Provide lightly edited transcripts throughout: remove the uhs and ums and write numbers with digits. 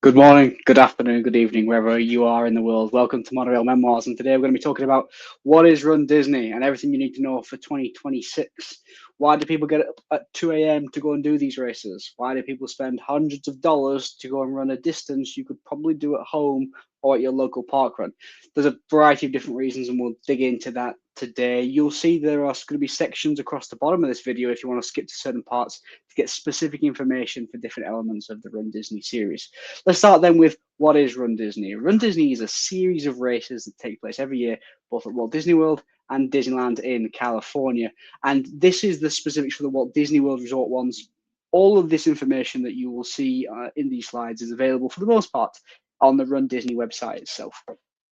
Good morning, good afternoon, good evening, wherever you are in the world. Welcome to Monorail Memoirs, and today we're going to be talking about what is Run Disney and everything you need to know for 2026. Why do people get up at 2 a.m. to go and do these races? Why do people spend hundreds of dollars to go and run a distance you could probably do at home or at your local park run? There's a variety of different reasons, and we'll dig into that today. You'll see there are going to be sections across the bottom of this video if you want to skip to certain parts to get specific information for different elements of the Run Disney series. Let's start then with what is Run Disney. Run Disney is a series of races that take place every year, both at Walt Disney World and Disneyland in California. And this is the specifics for the Walt Disney World Resort ones. All of this information that you will see in these slides is available for the most part on the Run Disney website itself.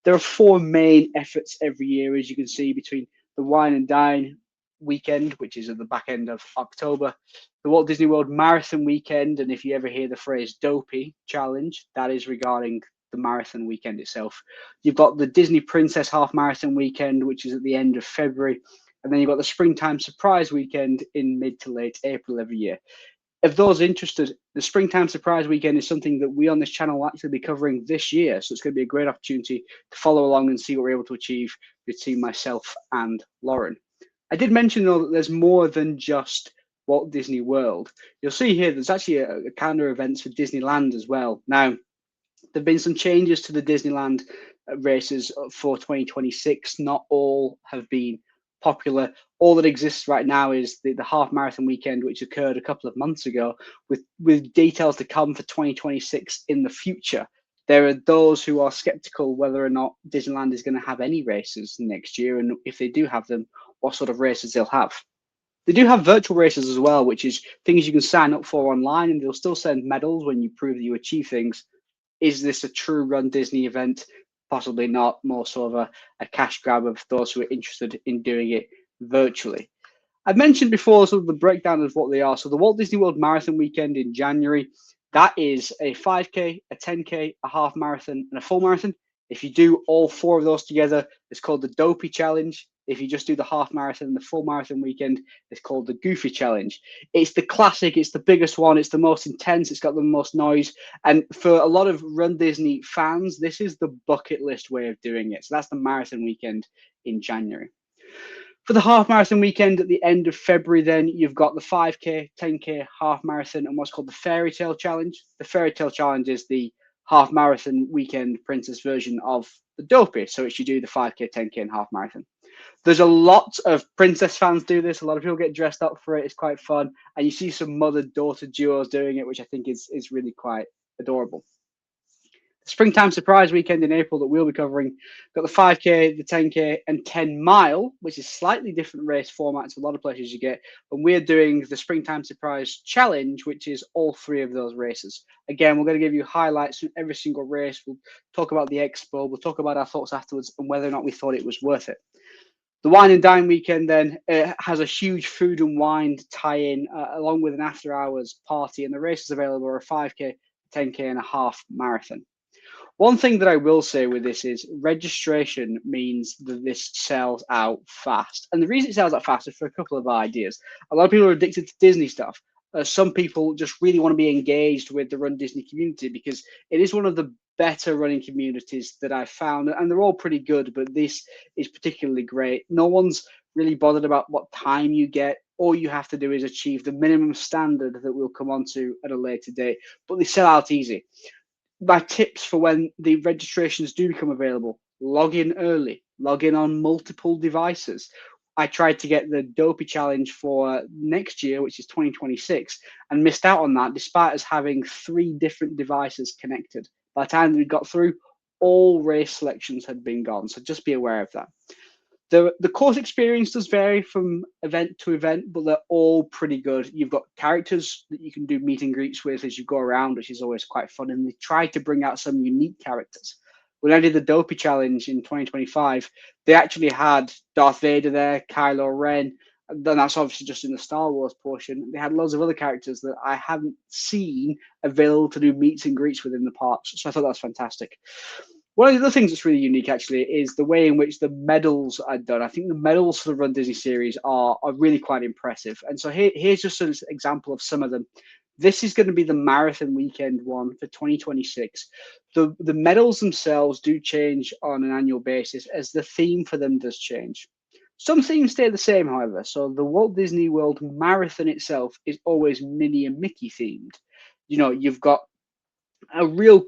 There are four main efforts every year, as you can see, between the Wine and Dine weekend, which is at the back end of October, the Walt Disney World Marathon weekend, and if you ever hear the phrase Dopey Challenge, that is regarding the marathon weekend itself. You've got the Disney Princess Half Marathon weekend, which is at the end of February, and then you've got the Springtime Surprise weekend in mid to late April every year. If those interested, the Springtime Surprise Weekend is something that we on this channel will actually be covering this year. So it's going to be a great opportunity to follow along and see what we're able to achieve between myself and Lauren. I did mention, though, that there's more than just Walt Disney World. You'll see here there's actually a calendar of events for Disneyland as well. Now, there have been some changes to the Disneyland races for 2026. Not all have been popular. All that exists right now is the half marathon weekend, which occurred a couple of months ago, with details to come for 2026 in the future. There are those who are skeptical whether or not Disneyland is going to have any races next year, and if they do have them, what sort of races they'll have. They do have virtual races as well, which is things you can sign up for online, and they'll still send medals when you prove that you achieve things. Is this a true Run Disney event? Possibly not, more sort of a cash grab of those who are interested in doing it virtually. I mentioned before sort of the breakdown of what they are. So the Walt Disney World Marathon weekend in January, that is a 5K, a 10K, a half marathon, and a full marathon. If you do all four of those together, it's called the Dopey Challenge. If you just do the half marathon and the full marathon weekend, it's called the Goofy Challenge. It's the classic, it's the biggest one, it's the most intense, it's got the most noise. And for a lot of Run Disney fans, this is the bucket list way of doing it. So that's the marathon weekend in January. For the half marathon weekend at the end of February, then you've got the 5K, 10K, half marathon, and what's called the Fairy Tale Challenge. The Fairy Tale Challenge is the half marathon weekend princess version of the Dopey. So it's you do the 5K, 10K, and half marathon. There's a lot of princess fans do this. A lot of people get dressed up for it. It's quite fun. And you see some mother-daughter duos doing it, which I think is really quite adorable. The Springtime Surprise Weekend in April that we'll be covering, got the 5K, the 10K, and 10 mile, which is slightly different race formats a lot of places you get. And we're doing the Springtime Surprise Challenge, which is all three of those races. Again, we're going to give you highlights from every single race. We'll talk about the Expo. We'll talk about our thoughts afterwards and whether or not we thought it was worth it. The Wine and Dine weekend then has a huge food and wine tie-in along with an after-hours party, and the races available are a 5K, 10K, and a half marathon. One thing that I will say with this is registration means that this sells out fast. And the reason it sells out fast is for a couple of ideas. A lot of people are addicted to Disney stuff. Some people just really want to be engaged with the Run Disney community because it is one of the better running communities that I've found. And they're all pretty good, but this is particularly great. No one's really bothered about what time you get. All you have to do is achieve the minimum standard that we'll come on to at a later date. But they sell out easy. My tips for when the registrations do become available: log in early, log in on multiple devices. I tried to get the Dopey Challenge for next year, which is 2026, and missed out on that despite us having 3 different devices connected. By the time we got through, all race selections had been gone, so just be aware of that. The course experience does vary from event to event, but they're all pretty good. You've got characters that you can do meet and greets with as you go around, which is always quite fun. And they try to bring out some unique characters. When I did the Dopey Challenge in 2025, they actually had Darth Vader there, Kylo Ren, and then that's obviously just in the Star Wars portion. They had loads of other characters that I hadn't seen available to do meets and greets within the parks. So I thought that was fantastic. One of the other things that's really unique, actually, is the way in which the medals are done. I think the medals for the Run Disney series are really quite impressive. And so here's just an example of some of them. This is going to be the marathon weekend one for 2026. The medals themselves do change on an annual basis as the theme for them does change. Some themes stay the same, however. So the Walt Disney World Marathon itself is always Minnie and Mickey themed. You know, you've got a real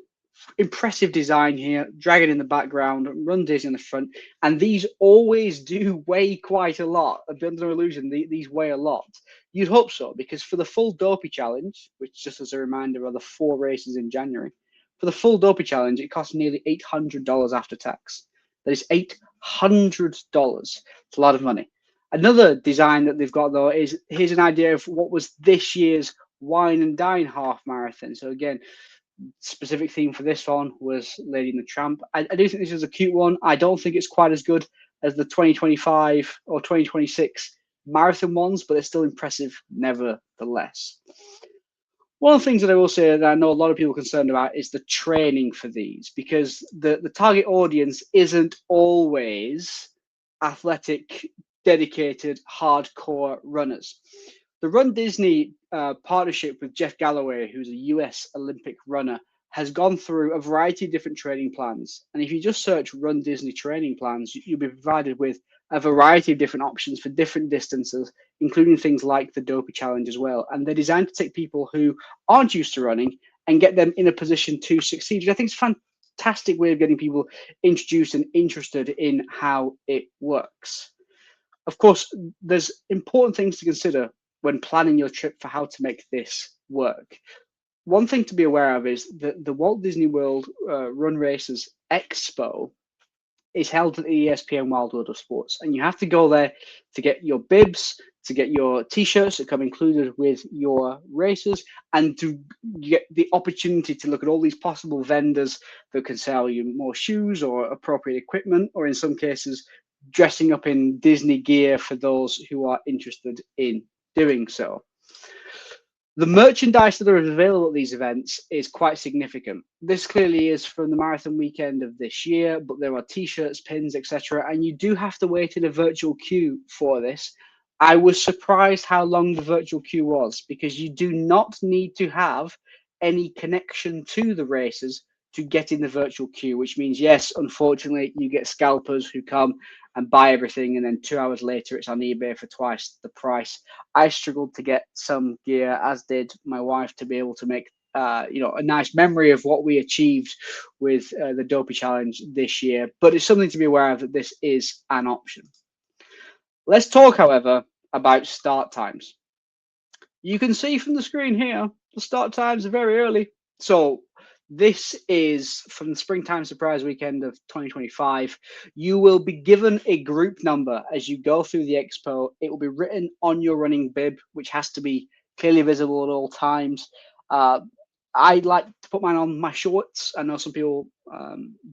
impressive design here, dragon in the background, Run Disney in the front, and these always do weigh quite a lot. Under no illusion, these weigh a lot. You'd hope so, because for the full Dopey Challenge, which just as a reminder are the 4 races in January, for the full Dopey Challenge, it costs nearly $800 after tax. That is $800. It's a lot of money. Another design that they've got though is here's an idea of what was this year's Wine and Dine half marathon. So again, specific theme for this one was Lady and the Tramp. I do think this is a cute one. I don't think it's quite as good as the 2025 or 2026 marathon ones, but it's still impressive nevertheless. One of the things that I will say that I know a lot of people are concerned about is the training for these, because the target audience isn't always athletic, dedicated, hardcore runners. The Run Disney partnership with Jeff Galloway, who's a US Olympic runner, has gone through a variety of different training plans. And if you just search Run Disney training plans, you'll be provided with a variety of different options for different distances, including things like the Dopey Challenge as well. And they're designed to take people who aren't used to running and get them in a position to succeed, which I think is a fantastic way of getting people introduced and interested in how it works. Of course, there's important things to consider when planning your trip for how to make this work. One thing to be aware of is that the Walt Disney World Run Races Expo is held at the ESPN Wild World of Sports, and you have to go there to get your bibs, to get your t-shirts that come included with your races, and to get the opportunity to look at all these possible vendors that can sell you more shoes or appropriate equipment, or in some cases, dressing up in Disney gear for those who are interested in doing so. The merchandise that are available at these events is quite significant. This clearly is from the marathon weekend of this year, but there are t-shirts, pins, etc. And you do have to wait in a virtual queue for this. I was surprised how long the virtual queue was, because you do not need to have any connection to the races to get in the virtual queue, which means, yes, unfortunately, you get scalpers who come and buy everything, and then 2 hours later it's on eBay for twice the price. I struggled to get some gear, as did my wife, to be able to make a nice memory of what we achieved with the Dopey Challenge this year. But it's something to be aware of, that this is an option. Let's talk, however, about start times. You can see from the screen here, the start times are very early. So this is from the Springtime Surprise Weekend of 2025. You will be given a group number as you go through the expo. It will be written on your running bib, which has to be clearly visible at all times. I like to put mine on my shorts. I know some people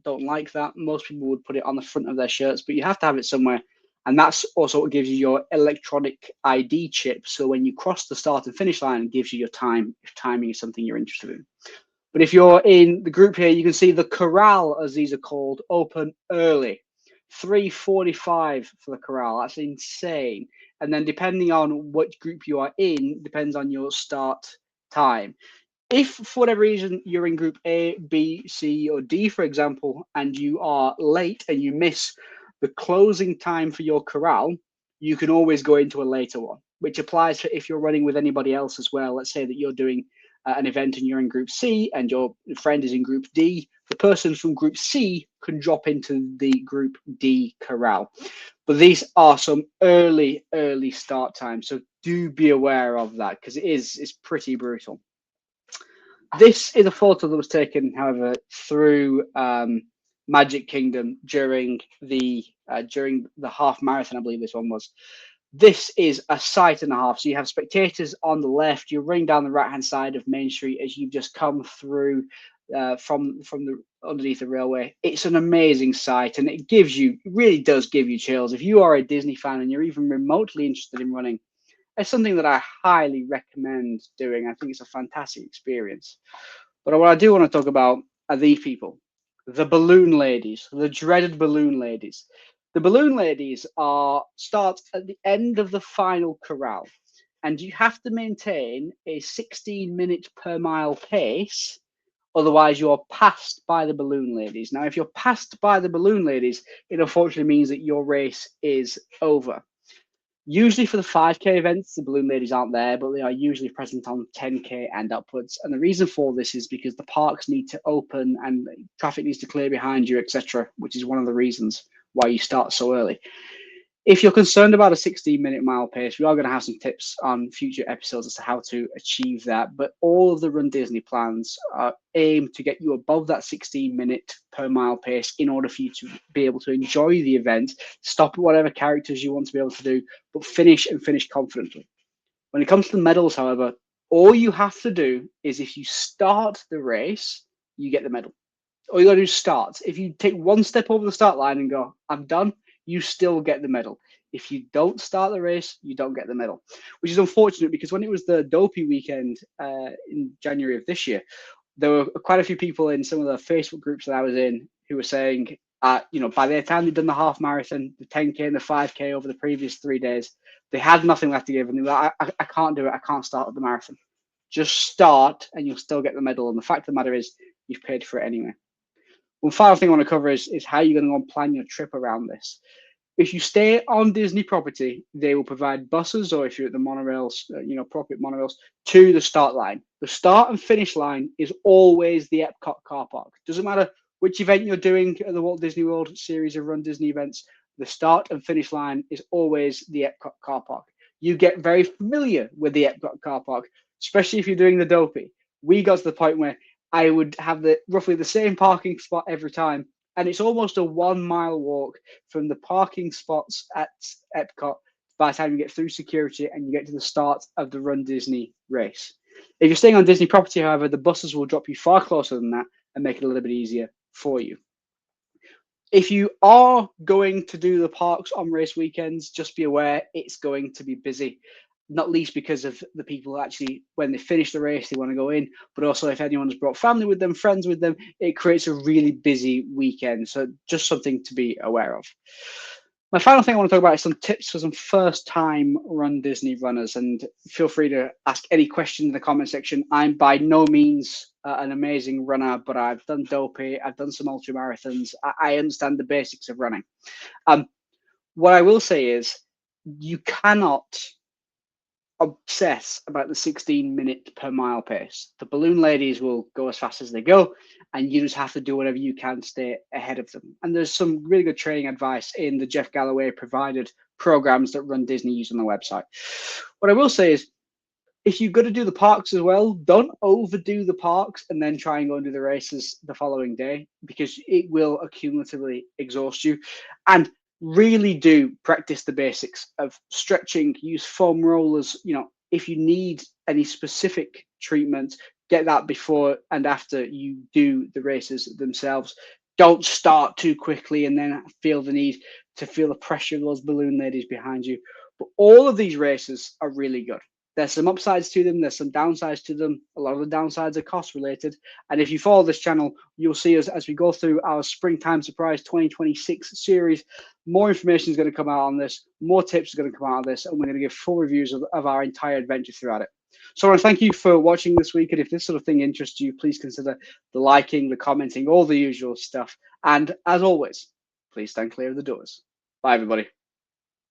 don't like that. Most people would put it on the front of their shirts, but you have to have it somewhere. And that's also what gives you your electronic ID chip. So when you cross the start and finish line, it gives you your time, if timing is something you're interested in. But if you're in the group here, you can see the corral, as these are called, open early. 3:45 for the corral. That's insane. And then depending on what group you are in, depends on your start time. If for whatever reason you're in group A, B, C, or D, for example, and you are late and you miss the closing time for your corral, you can always go into a later one, which applies for if you're running with anybody else as well. Let's say that you're doing an event and you're in group C and your friend is in group D. The person from group C can drop into the group D corral. But these are some early start times, so do be aware of that, because it's pretty brutal. This is a photo that was taken, however, through Magic Kingdom during the half marathon, I believe this one was. This is a sight and a half. So you have spectators on the left. You're running down the right-hand side of Main Street as you've just come through from the underneath the railway. It's an amazing sight, and it really does give you chills. If you are a Disney fan and you're even remotely interested in running, it's something that I highly recommend doing. I think it's a fantastic experience. But what I do want to talk about are these people, the balloon ladies, the dreaded balloon ladies. The balloon ladies start at the end of the final corral. and you have to maintain a 16 minute per mile pace. Otherwise, you're passed by the balloon ladies. Now, if you're passed by the balloon ladies, it unfortunately means that your race is over. Usually for the 5K events, the balloon ladies aren't there, but they are usually present on 10K and upwards. And the reason for this is because the parks need to open and traffic needs to clear behind you, etc., which is one of the reasons why you start so early. If you're concerned about a 16-minute mile pace, we are going to have some tips on future episodes as to how to achieve that. But all of the Run Disney plans are aimed to get you above that 16-minute per mile pace in order for you to be able to enjoy the event, stop at whatever characters you want to be able to do, but finish confidently. When it comes to the medals, however, all you have to do is if you start the race, you get the medal. All you got to do is start. If you take one step over the start line and go, I'm done, you still get the medal. If you don't start the race, you don't get the medal, which is unfortunate because when it was the Dopey weekend in January of this year, there were quite a few people in some of the Facebook groups that I was in who were saying, by the time they'd done the half marathon, the 10K and the 5K over the previous 3 days, they had nothing left to give. And they were like, I can't do it. I can't start the marathon. Just start and you'll still get the medal. And the fact of the matter is you've paid for it anyway. One final thing I want to cover is how you're going to go and plan your trip around this. If you stay on Disney property, they will provide buses, or if you're at the monorails, appropriate monorails, to the start line. The start and finish line is always the Epcot car park. Doesn't matter which event you're doing at the Walt Disney World series of Run Disney events, the start and finish line is always the Epcot car park. You get very familiar with the Epcot car park, especially if you're doing the Dopey. We got to the point where I would have roughly the same parking spot every time. And it's almost a 1 mile walk from the parking spots at Epcot by the time you get through security and you get to the start of the Run Disney race. If you're staying on Disney property, however, the buses will drop you far closer than that and make it a little bit easier for you. If you are going to do the parks on race weekends, just be aware it's going to be busy. Not least because of the people actually, when they finish the race, they want to go in. But also, if anyone's brought family with them, friends with them, it creates a really busy weekend. So just something to be aware of. My final thing I want to talk about is some tips for some first-time Run Disney runners. And feel free to ask any questions in the comment section. I'm by no means an amazing runner, but I've done Dopey, I've done some ultra marathons. I understand the basics of running. What I will say is you cannot obsess about the 16-minute per mile pace. The balloon ladies will go as fast as they go, and you just have to do whatever you can to stay ahead of them. And there's some really good training advice in the Jeff Galloway provided programs that Run Disney use on the website. What I will say is, if you've got to do the parks as well, don't overdo the parks and then try and go and do the races the following day, because it will accumulatively exhaust you. And really do practice the basics of stretching, use foam rollers. If you need any specific treatment, get that before and after you do the races themselves. Don't start too quickly and then feel the need to feel the pressure of those balloon ladies behind you. But all of these races are really good. There's some upsides to them. There's some downsides to them. A lot of the downsides are cost related. And if you follow this channel, you'll see us as we go through our Springtime Surprise 2026 series. More information is going to come out on this. More tips are going to come out of this. And we're going to give full reviews of our entire adventure throughout it. So I want to thank you for watching this week. And if this sort of thing interests you, please consider the liking, the commenting, all the usual stuff. And as always, please stand clear of the doors. Bye, everybody.